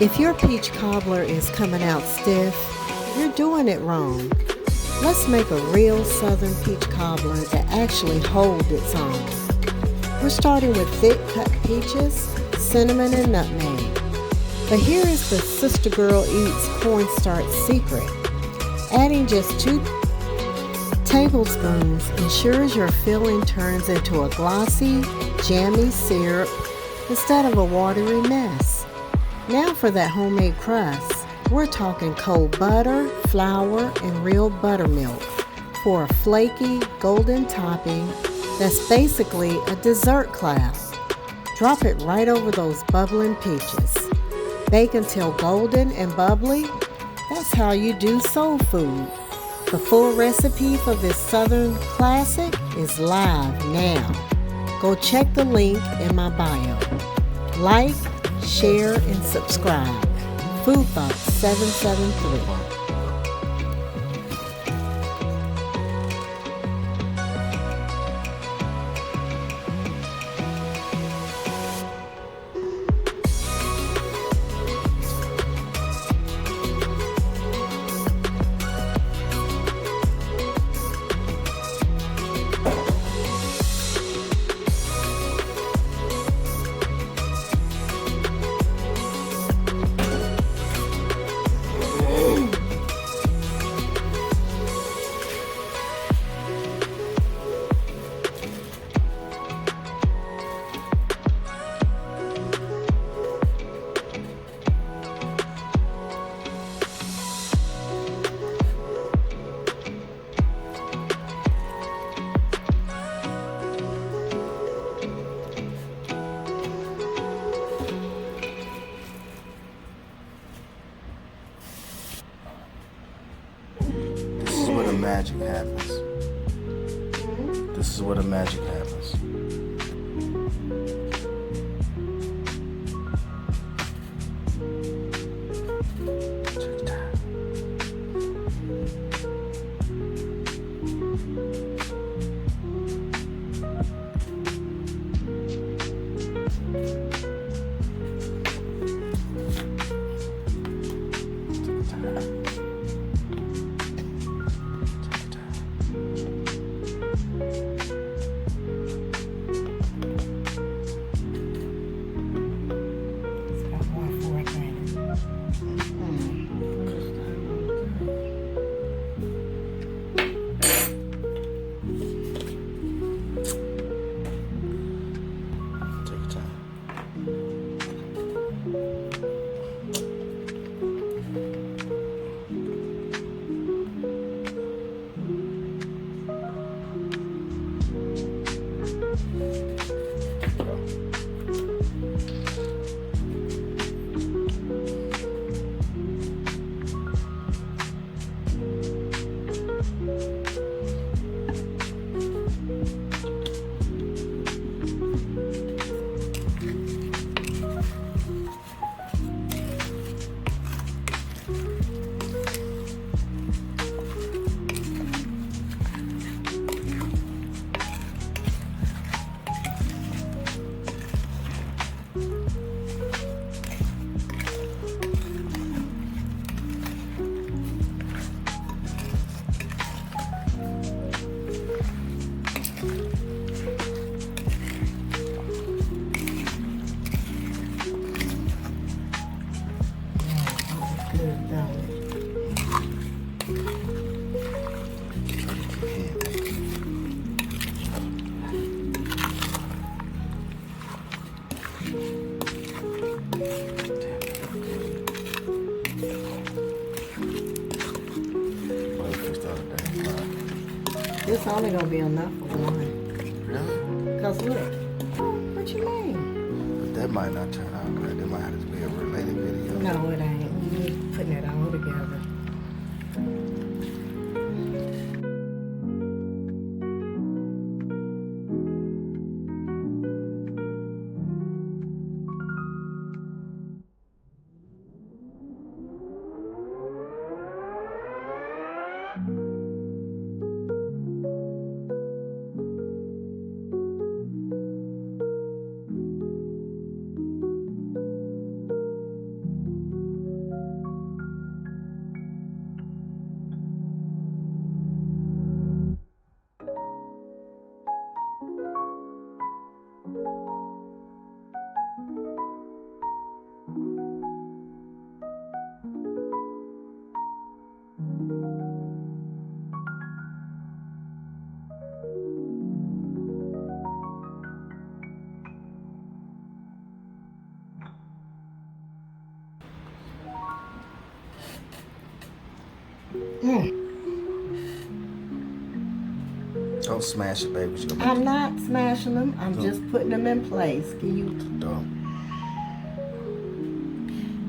If your peach cobbler is coming out stiff, you're doing it wrong. Let's make a real Southern peach cobbler that actually holds its own. We're starting with thick cut peaches, cinnamon, and nutmeg. But here is the Sistergirleatz Cornstarch Secret. Adding just 2 tablespoons ensures your filling turns into a glossy, jammy syrup instead of a watery mess. Now for that homemade crust. We're talking cold butter, flour, and real buttermilk for a flaky, golden topping that's basically a dessert cloud. Drop it right over those bubbling peaches. Bake until golden and bubbly. That's how you do soul food. The full recipe for this Southern classic is live now. Go check the link in my bio. Like, share, and subscribe. Food Thoughts 773. Magic happens. This is where the magic happens. This only gonna be enough for one. Really? Cause look, what you mean? But That might not turn out right. That might have to be a related video. No, it ain't. You putting it all together. Don't smash it, baby. I'm not smashing them. I'm just putting them in place. Can you? Don't.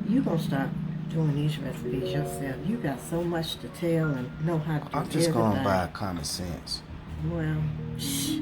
You gonna start doing these recipes yourself. You got so much to tell and know how to do. I'm just going by common sense. Well, shh.